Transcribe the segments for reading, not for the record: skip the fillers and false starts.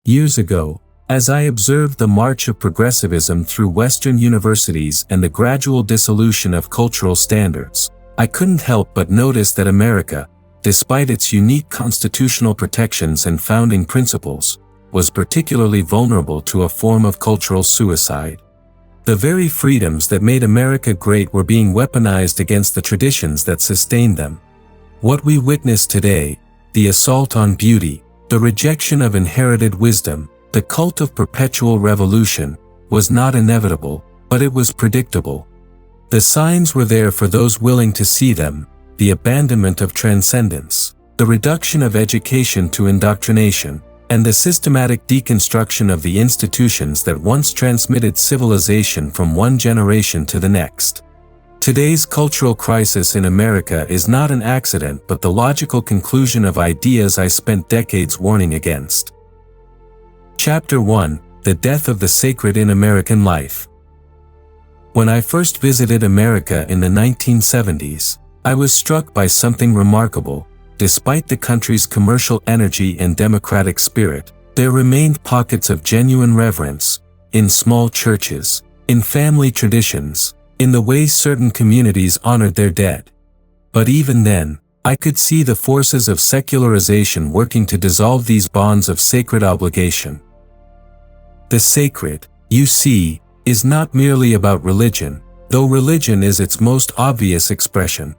Years ago, as I observed the march of progressivism through Western universities and the gradual dissolution of cultural standards, I couldn't help but notice that America, despite its unique constitutional protections and founding principles, was particularly vulnerable to a form of cultural suicide. The very freedoms that made America great were being weaponized against the traditions that sustained them. What we witness today, the assault on beauty, the rejection of inherited wisdom, the cult of perpetual revolution, was not inevitable, but it was predictable. The signs were there for those willing to see them: the abandonment of transcendence, the reduction of education to indoctrination, and the systematic deconstruction of the institutions that once transmitted civilization from one generation to the next. Today's cultural crisis in America is not an accident but the logical conclusion of ideas I spent decades warning against. Chapter 1: The Death of the Sacred in American Life. When I first visited America in the 1970s, I was struck by something remarkable. Despite the country's commercial energy and democratic spirit, there remained pockets of genuine reverence, in small churches, in family traditions, in the way certain communities honored their dead. But even then, I could see the forces of secularization working to dissolve these bonds of sacred obligation. The sacred, you see, is not merely about religion, though religion is its most obvious expression.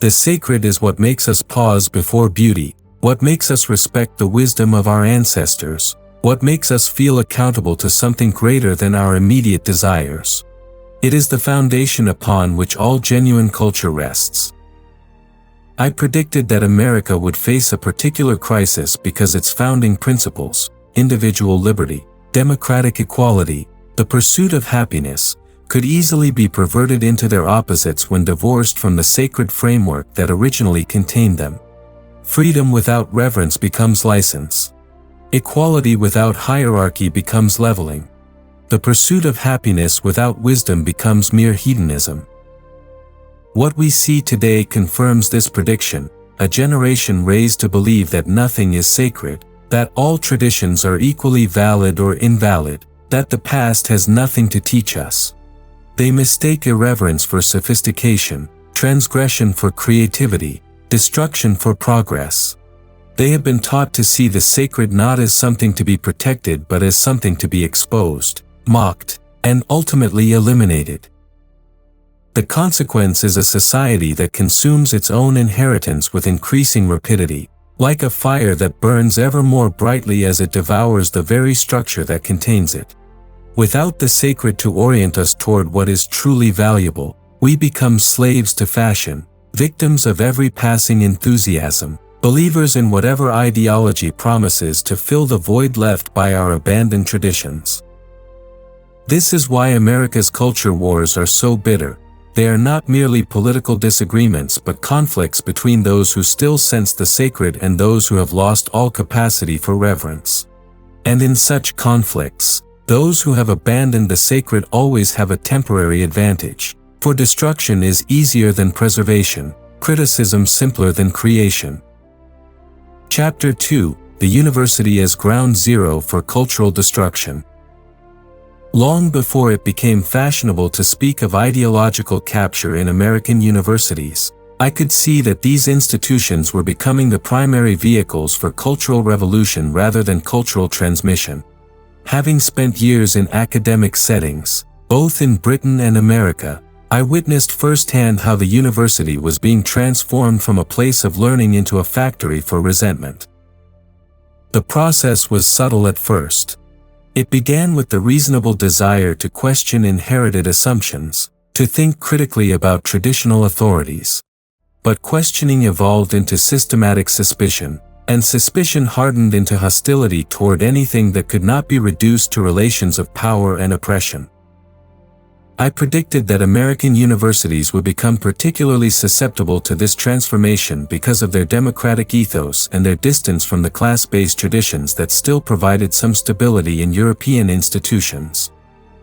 The sacred is what makes us pause before beauty, what makes us respect the wisdom of our ancestors, what makes us feel accountable to something greater than our immediate desires. It is the foundation upon which all genuine culture rests. I predicted that America would face a particular crisis because its founding principles, individual liberty, democratic equality, the pursuit of happiness, could easily be perverted into their opposites when divorced from the sacred framework that originally contained them. Freedom without reverence becomes license. Equality without hierarchy becomes leveling. The pursuit of happiness without wisdom becomes mere hedonism. What we see today confirms this prediction: a generation raised to believe that nothing is sacred, that all traditions are equally valid or invalid, that the past has nothing to teach us. They mistake irreverence for sophistication, transgression for creativity, destruction for progress. They have been taught to see the sacred not as something to be protected but as something to be exposed, mocked, and ultimately eliminated. The consequence is a society that consumes its own inheritance with increasing rapidity, like a fire that burns ever more brightly as it devours the very structure that contains it. Without the sacred to orient us toward what is truly valuable, we become slaves to fashion, victims of every passing enthusiasm, believers in whatever ideology promises to fill the void left by our abandoned traditions. This is why America's culture wars are so bitter. They are not merely political disagreements but conflicts between those who still sense the sacred and those who have lost all capacity for reverence. And in such conflicts, those who have abandoned the sacred always have a temporary advantage, for destruction is easier than preservation, criticism simpler than creation. Chapter 2: The University as Ground Zero for Cultural Destruction. Long before it became fashionable to speak of ideological capture in American universities, I could see that these institutions were becoming the primary vehicles for cultural revolution rather than cultural transmission. Having spent years in academic settings, both in Britain and America, I witnessed firsthand how the university was being transformed from a place of learning into a factory for resentment. The process was subtle at first. It began with the reasonable desire to question inherited assumptions, to think critically about traditional authorities. But questioning evolved into systematic suspicion, and suspicion hardened into hostility toward anything that could not be reduced to relations of power and oppression. I predicted that American universities would become particularly susceptible to this transformation because of their democratic ethos and their distance from the class-based traditions that still provided some stability in European institutions.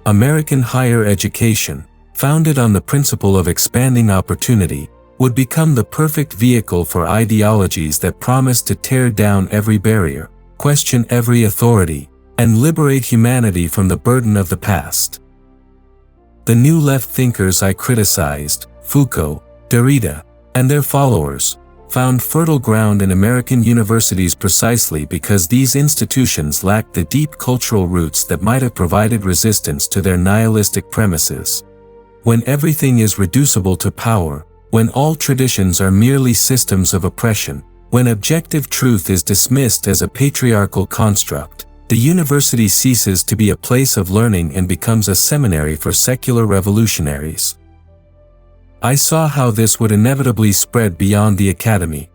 American higher education, founded on the principle of expanding opportunity, would become the perfect vehicle for ideologies that promised to tear down every barrier, question every authority, and liberate humanity from the burden of the past. The new left thinkers I criticized, Foucault, Derrida, and their followers, found fertile ground in American universities precisely because these institutions lacked the deep cultural roots that might have provided resistance to their nihilistic premises. When everything is reducible to power, when all traditions are merely systems of oppression, when objective truth is dismissed as a patriarchal construct, the university ceases to be a place of learning and becomes a seminary for secular revolutionaries. I saw how this would inevitably spread beyond the academy.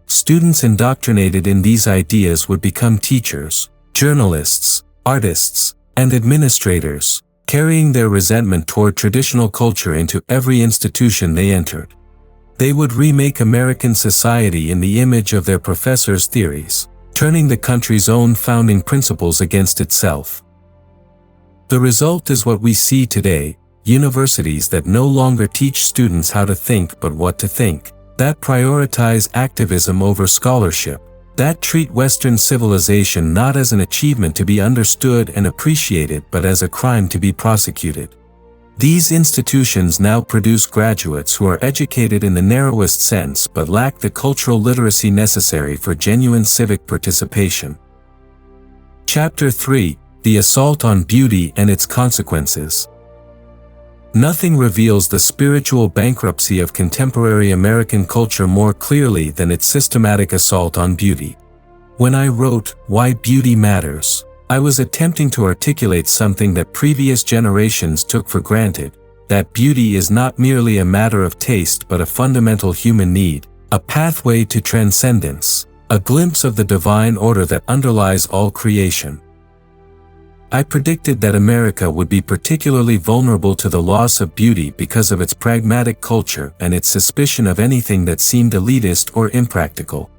Students indoctrinated in these ideas would become teachers, journalists, artists, and administrators, carrying their resentment toward traditional culture into every institution they entered. They would remake American society in the image of their professors' theories, turning the country's own founding principles against itself. The result is what we see today: universities that no longer teach students how to think but what to think, that prioritize activism over scholarship, that treat Western civilization not as an achievement to be understood and appreciated but as a crime to be prosecuted. These institutions now produce graduates who are educated in the narrowest sense but lack the cultural literacy necessary for genuine civic participation. Chapter 3: The Assault on Beauty and Its Consequences. Nothing reveals the spiritual bankruptcy of contemporary American culture more clearly than its systematic assault on beauty. When I wrote Why Beauty Matters, I was attempting to articulate something that previous generations took for granted: that beauty is not merely a matter of taste but a fundamental human need, a pathway to transcendence, a glimpse of the divine order that underlies all creation. I predicted that America would be particularly vulnerable to the loss of beauty because of its pragmatic culture and its suspicion of anything that seemed elitist or impractical.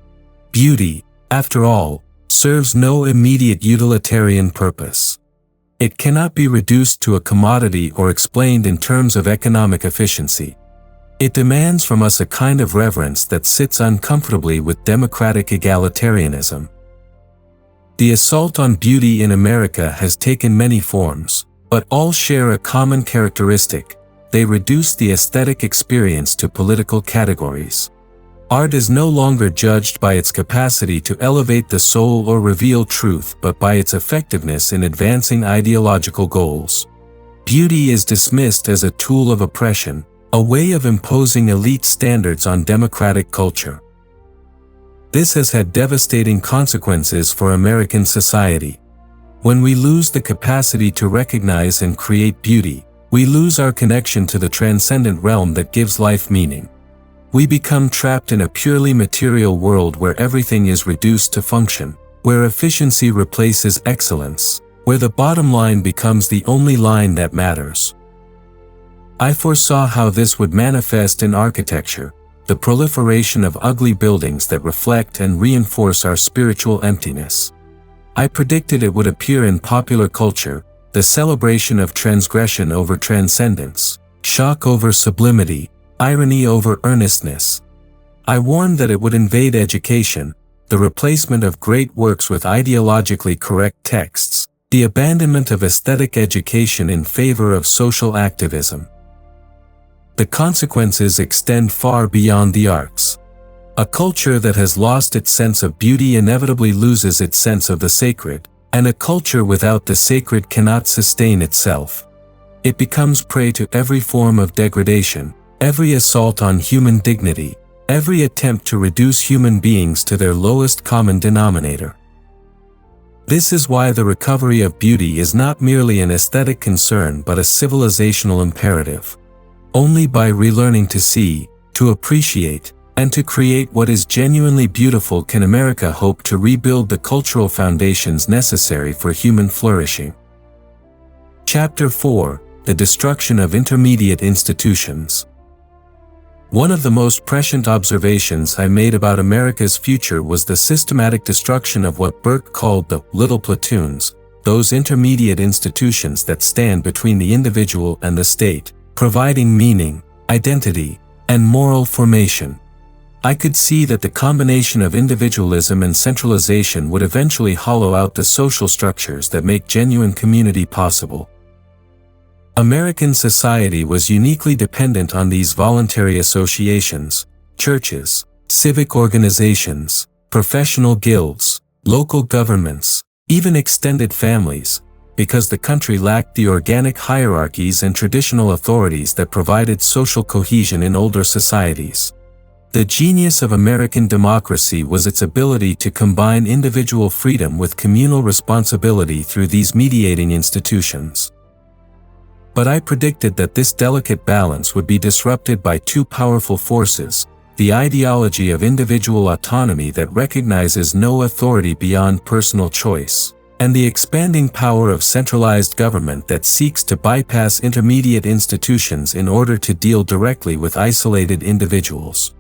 Beauty, after all, serves no immediate utilitarian purpose. It cannot be reduced to a commodity or explained in terms of economic efficiency. It demands from us a kind of reverence that sits uncomfortably with democratic egalitarianism. The assault on beauty in America has taken many forms, but all share a common characteristic: they reduce the aesthetic experience to political categories. Art is no longer judged by its capacity to elevate the soul or reveal truth but by its effectiveness in advancing ideological goals. Beauty is dismissed as a tool of oppression, a way of imposing elite standards on democratic culture. This has had devastating consequences for American society. When we lose the capacity to recognize and create beauty, we lose our connection to the transcendent realm that gives life meaning. We become trapped in a purely material world where everything is reduced to function, where efficiency replaces excellence, where the bottom line becomes the only line that matters. I foresaw how this would manifest in architecture: the proliferation of ugly buildings that reflect and reinforce our spiritual emptiness. I predicted it would appear in popular culture: the celebration of transgression over transcendence, shock over sublimity, irony over earnestness. I warned that it would invade education: the replacement of great works with ideologically correct texts, the abandonment of aesthetic education in favor of social activism. The consequences extend far beyond the arts. A culture that has lost its sense of beauty inevitably loses its sense of the sacred, and a culture without the sacred cannot sustain itself. It becomes prey to every form of degradation, every assault on human dignity, every attempt to reduce human beings to their lowest common denominator. This is why the recovery of beauty is not merely an aesthetic concern but a civilizational imperative. Only by relearning to see, to appreciate, and to create what is genuinely beautiful can America hope to rebuild the cultural foundations necessary for human flourishing. Chapter 4: The Destruction of Intermediate Institutions. One of the most prescient observations I made about America's future was the systematic destruction of what Burke called the little platoons, those intermediate institutions that stand between the individual and the state, providing meaning, identity, and moral formation. I could see that the combination of individualism and centralization would eventually hollow out the social structures that make genuine community possible. American society was uniquely dependent on these voluntary associations, churches, civic organizations, professional guilds, local governments, even extended families, because the country lacked the organic hierarchies and traditional authorities that provided social cohesion in older societies. The genius of American democracy was its ability to combine individual freedom with communal responsibility through these mediating institutions. But I predicted that this delicate balance would be disrupted by two powerful forces: the ideology of individual autonomy that recognizes no authority beyond personal choice, and the expanding power of centralized government that seeks to bypass intermediate institutions in order to deal directly with isolated individuals.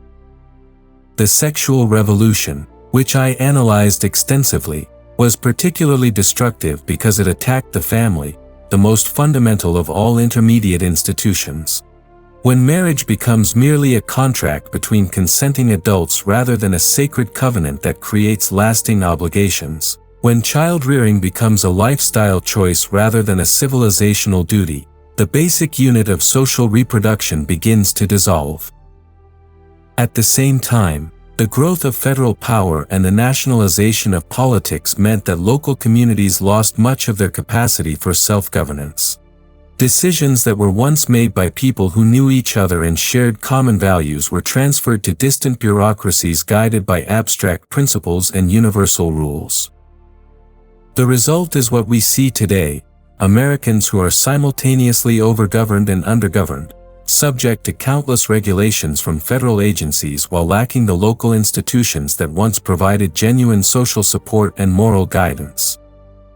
The sexual revolution, which I analyzed extensively, was particularly destructive because it attacked the family, the most fundamental of all intermediate institutions. When marriage becomes merely a contract between consenting adults rather than a sacred covenant that creates lasting obligations, when child-rearing becomes a lifestyle choice rather than a civilizational duty, the basic unit of social reproduction begins to dissolve. At the same time, the growth of federal power and the nationalization of politics meant that local communities lost much of their capacity for self-governance. Decisions that were once made by people who knew each other and shared common values were transferred to distant bureaucracies guided by abstract principles and universal rules. The result is what we see today: Americans who are simultaneously overgoverned and undergoverned, subject to countless regulations from federal agencies while lacking the local institutions that once provided genuine social support and moral guidance.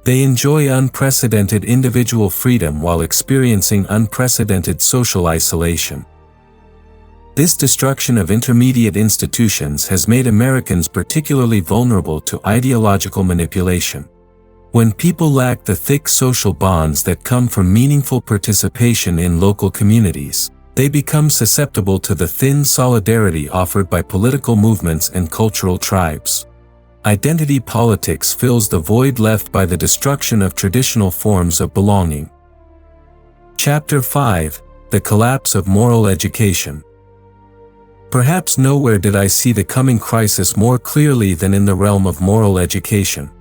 They enjoy unprecedented individual freedom while experiencing unprecedented social isolation. This destruction of intermediate institutions has made Americans particularly vulnerable to ideological manipulation. When people lack the thick social bonds that come from meaningful participation in local communities, they become susceptible to the thin solidarity offered by political movements and cultural tribes. Identity politics fills the void left by the destruction of traditional forms of belonging. Chapter 5: The Collapse of Moral Education. Perhaps nowhere did I see the coming crisis more clearly than in the realm of moral education.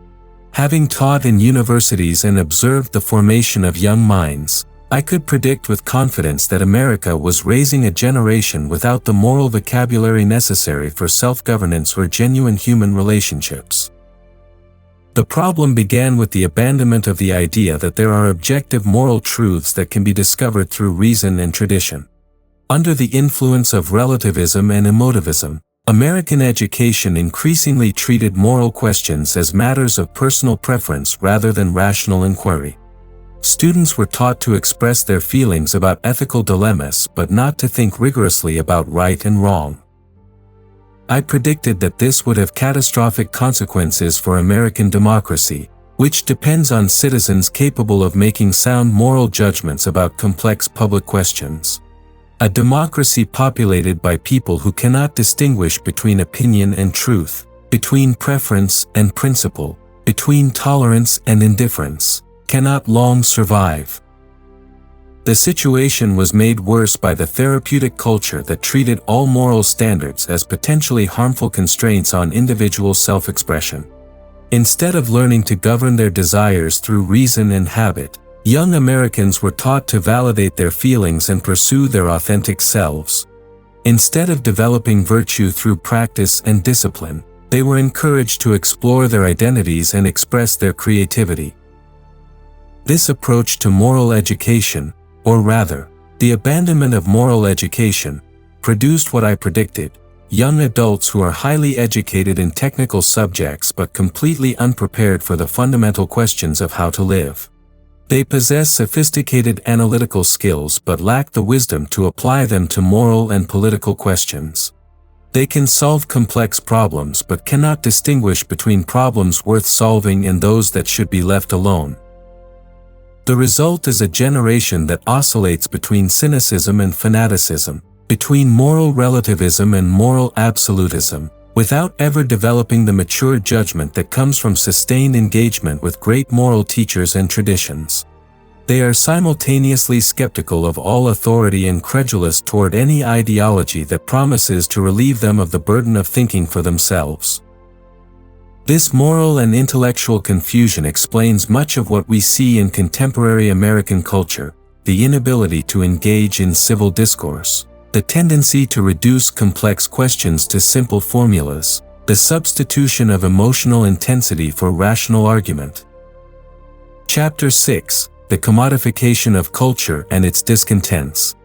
Having taught in universities and observed the formation of young minds, I could predict with confidence that America was raising a generation without the moral vocabulary necessary for self-governance or genuine human relationships. The problem began with the abandonment of the idea that there are objective moral truths that can be discovered through reason and tradition. Under the influence of relativism and emotivism, American education increasingly treated moral questions as matters of personal preference rather than rational inquiry. Students were taught to express their feelings about ethical dilemmas but not to think rigorously about right and wrong. I predicted that this would have catastrophic consequences for American democracy, which depends on citizens capable of making sound moral judgments about complex public questions. A democracy populated by people who cannot distinguish between opinion and truth, between preference and principle, between tolerance and indifference, cannot long survive. The situation was made worse by the therapeutic culture that treated all moral standards as potentially harmful constraints on individual self-expression. Instead of learning to govern their desires through reason and habit, young Americans were taught to validate their feelings and pursue their authentic selves. Instead of developing virtue through practice and discipline, they were encouraged to explore their identities and express their creativity. This approach to moral education, or rather, the abandonment of moral education, produced what I predicted: young adults who are highly educated in technical subjects but completely unprepared for the fundamental questions of how to live. They possess sophisticated analytical skills but lack the wisdom to apply them to moral and political questions. They can solve complex problems but cannot distinguish between problems worth solving and those that should be left alone. The result is a generation that oscillates between cynicism and fanaticism, between moral relativism and moral absolutism, without ever developing the mature judgment that comes from sustained engagement with great moral teachers and traditions. They are simultaneously skeptical of all authority and credulous toward any ideology that promises to relieve them of the burden of thinking for themselves. This moral and intellectual confusion explains much of what we see in contemporary American culture: the inability to engage in civil discourse, the tendency to reduce complex questions to simple formulas, the substitution of emotional intensity for rational argument. Chapter 6: The Commodification of Culture and Its Discontents.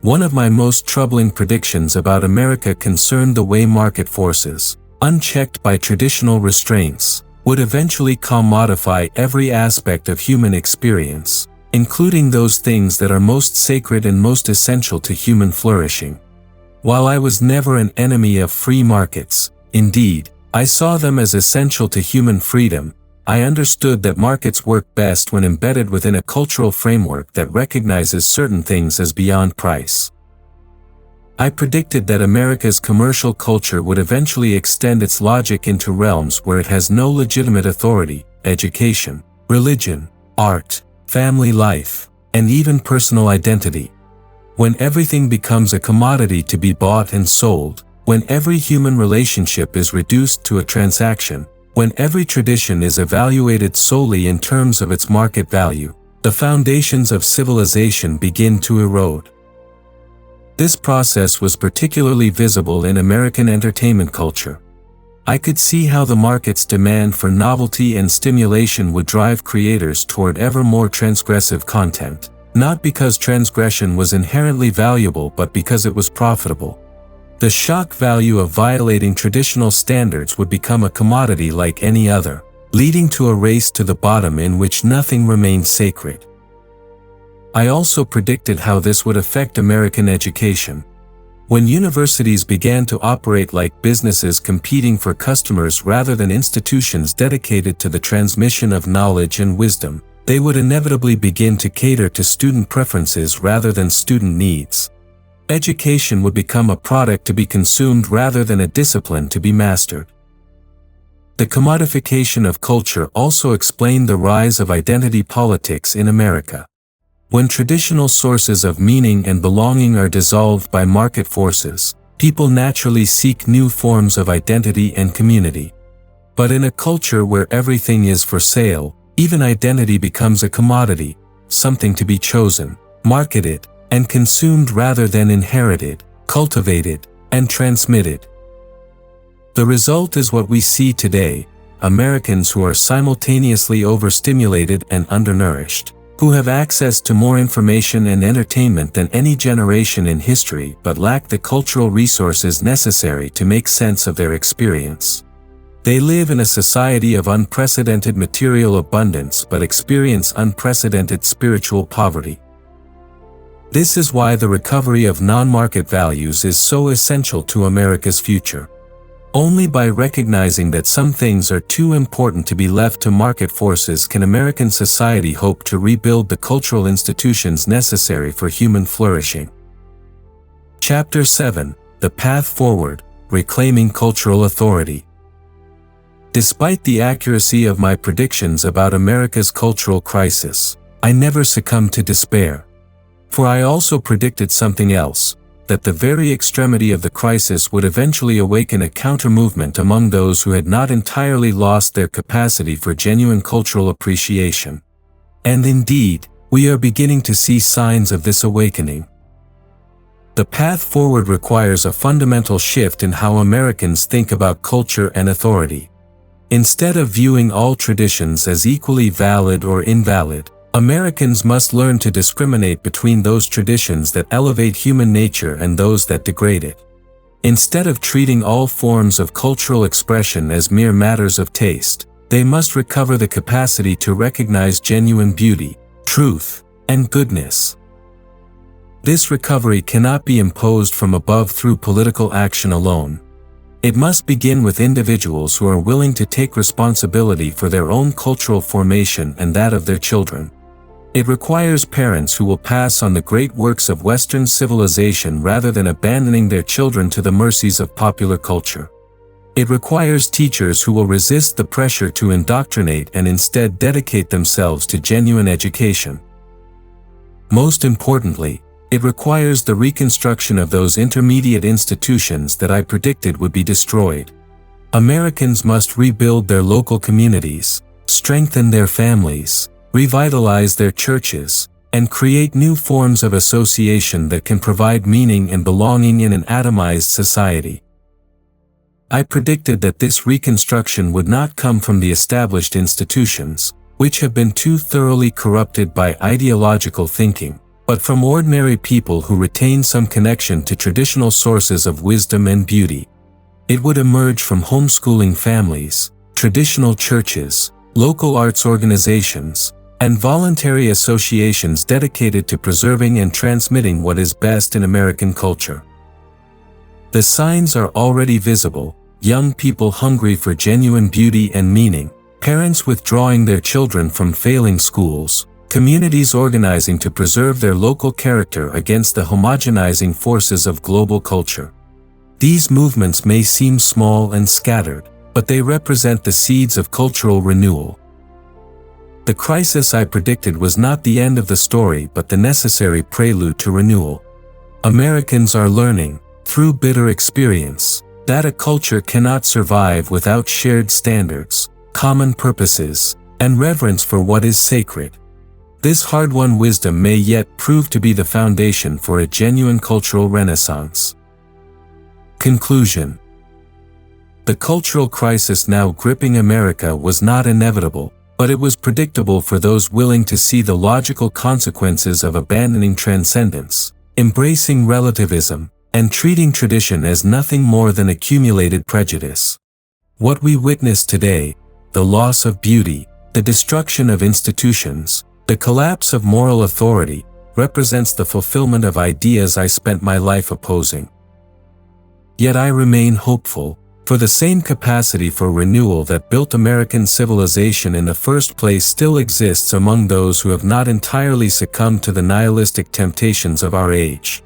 One of my most troubling predictions about America concerned the way market forces, unchecked by traditional restraints, would eventually commodify every aspect of human experience, including those things that are most sacred and most essential to human flourishing. While I was never an enemy of free markets, indeed, I saw them as essential to human freedom, I understood that markets work best when embedded within a cultural framework that recognizes certain things as beyond price. I predicted that America's commercial culture would eventually extend its logic into realms where it has no legitimate authority: education, religion, art, family life, and even personal identity. When everything becomes a commodity to be bought and sold, when every human relationship is reduced to a transaction, when every tradition is evaluated solely in terms of its market value, the foundations of civilization begin to erode. This process was particularly visible in American entertainment culture. I could see how the market's demand for novelty and stimulation would drive creators toward ever more transgressive content, not because transgression was inherently valuable but because it was profitable. The shock value of violating traditional standards would become a commodity like any other, leading to a race to the bottom in which nothing remained sacred. I also predicted how this would affect American education. When universities began to operate like businesses competing for customers rather than institutions dedicated to the transmission of knowledge and wisdom, they would inevitably begin to cater to student preferences rather than student needs. Education would become a product to be consumed rather than a discipline to be mastered. The commodification of culture also explained the rise of identity politics in America. When traditional sources of meaning and belonging are dissolved by market forces, people naturally seek new forms of identity and community. But in a culture where everything is for sale, even identity becomes a commodity, something to be chosen, marketed, and consumed rather than inherited, cultivated, and transmitted. The result is what we see today: Americans who are simultaneously overstimulated and undernourished, who have access to more information and entertainment than any generation in history but lack the cultural resources necessary to make sense of their experience. They live in a society of unprecedented material abundance but experience unprecedented spiritual poverty. This is why the recovery of non-market values is so essential to America's future. Only by recognizing that some things are too important to be left to market forces can American society hope to rebuild the cultural institutions necessary for human flourishing. Chapter 7: The Path Forward: Reclaiming Cultural Authority. Despite the accuracy of my predictions about America's cultural crisis, I never succumbed to despair. For I also predicted something else: that the very extremity of the crisis would eventually awaken a counter-movement among those who had not entirely lost their capacity for genuine cultural appreciation. And indeed, we are beginning to see signs of this awakening. The path forward requires a fundamental shift in how Americans think about culture and authority. Instead of viewing all traditions as equally valid or invalid, Americans must learn to discriminate between those traditions that elevate human nature and those that degrade it. Instead of treating all forms of cultural expression as mere matters of taste, they must recover the capacity to recognize genuine beauty, truth, and goodness. This recovery cannot be imposed from above through political action alone. It must begin with individuals who are willing to take responsibility for their own cultural formation and that of their children. It requires parents who will pass on the great works of Western civilization rather than abandoning their children to the mercies of popular culture. It requires teachers who will resist the pressure to indoctrinate and instead dedicate themselves to genuine education. Most importantly, it requires the reconstruction of those intermediate institutions that I predicted would be destroyed. Americans must rebuild their local communities, strengthen their families, revitalize their churches, and create new forms of association that can provide meaning and belonging in an atomized society. I predicted that this reconstruction would not come from the established institutions, which have been too thoroughly corrupted by ideological thinking, but from ordinary people who retain some connection to traditional sources of wisdom and beauty. It would emerge from homeschooling families, traditional churches, local arts organizations, and voluntary associations dedicated to preserving and transmitting what is best in American culture. The signs are already visible: young people hungry for genuine beauty and meaning, parents withdrawing their children from failing schools, communities organizing to preserve their local character against the homogenizing forces of global culture. These movements may seem small and scattered, but they represent the seeds of cultural renewal. The crisis I predicted was not the end of the story but the necessary prelude to renewal. Americans are learning, through bitter experience, that a culture cannot survive without shared standards, common purposes, and reverence for what is sacred. This hard-won wisdom may yet prove to be the foundation for a genuine cultural renaissance. Conclusion. The cultural crisis now gripping America was not inevitable, but it was predictable for those willing to see the logical consequences of abandoning transcendence, embracing relativism, and treating tradition as nothing more than accumulated prejudice. What we witness today, the loss of beauty, the destruction of institutions, the collapse of moral authority, represents the fulfillment of ideas I spent my life opposing. Yet I remain hopeful, for the same capacity for renewal that built American civilization in the first place still exists among those who have not entirely succumbed to the nihilistic temptations of our age.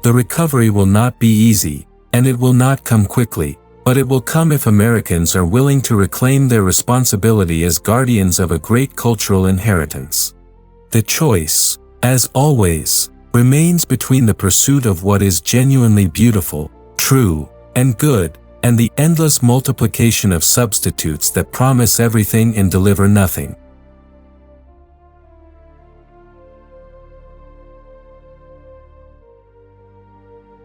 The recovery will not be easy, and it will not come quickly, but it will come if Americans are willing to reclaim their responsibility as guardians of a great cultural inheritance. The choice, as always, remains between the pursuit of what is genuinely beautiful, true, and good, and the endless multiplication of substitutes that promise everything and deliver nothing.